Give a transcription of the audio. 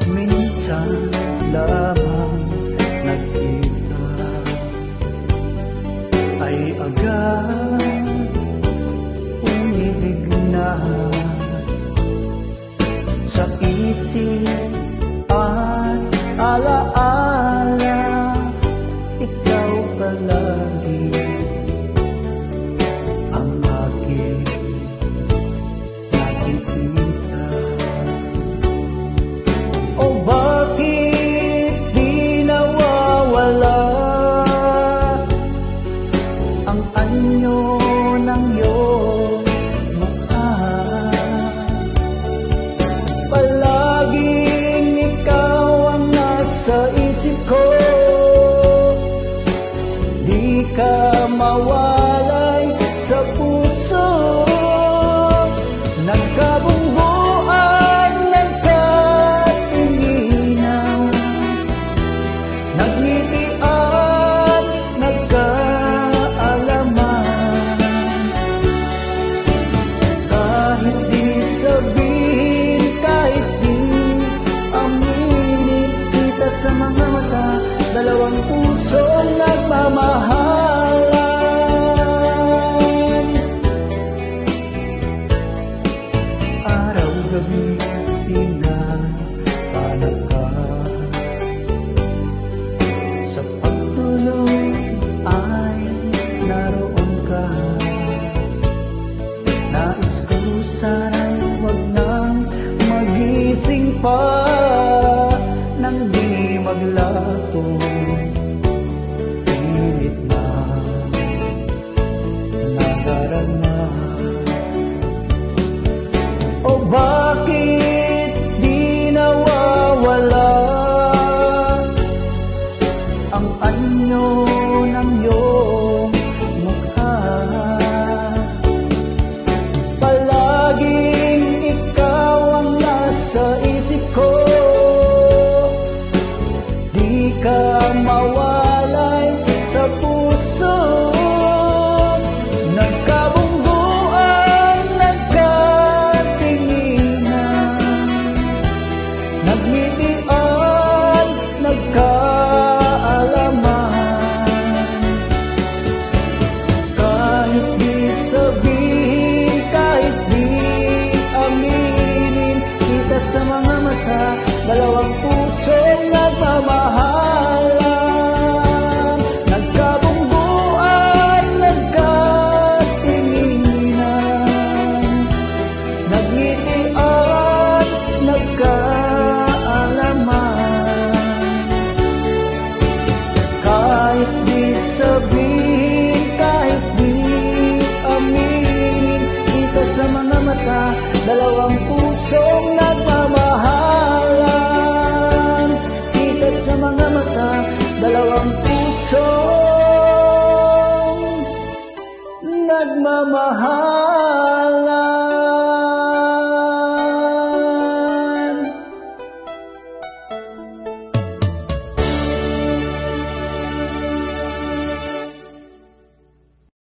Minsan lamang nagkita ay agad umibig na. Sa isip at alaala, ikaw palagi ang aking nakikita. O bakit di nawawala ang anyo ng iyong mukha? Palaging ikaw ang nasa isip ko, di ka mawalay sa puso. Nagkabungguan, nagkatinginan, nagngitian, nagkaalaman. Kahit di sabihin, kahit di aminin, kita sa mga mata, dalawang pusong nagmamahalan. Araw-gabi pinapalag ka, sa pagtulog ay naroon ka. Nais ko sana'y huwag nang magising pa, nang di maglato. Pilit na nadarama. O bakit di nawawala ang anyo ng iyong mukha? Palaging ikaw ang nasa isip ko, di ka mawalay sa puso. Nagkabungguan, nagkatinginan, nagngitian, nagkaalaman. Kahit di sabihin, kahit di aminin, kita sa mga mata, dalawang pusong nagmamahalan. Nagkabungguan, nagkatinginan, nagngitian, nagkaalaman. Kahit di sabihin, kahit di aminin, kita sa mga mata, dalawang pusong nagmamahalan. Kita sa mga mata, dalawang pusong nagmamahal.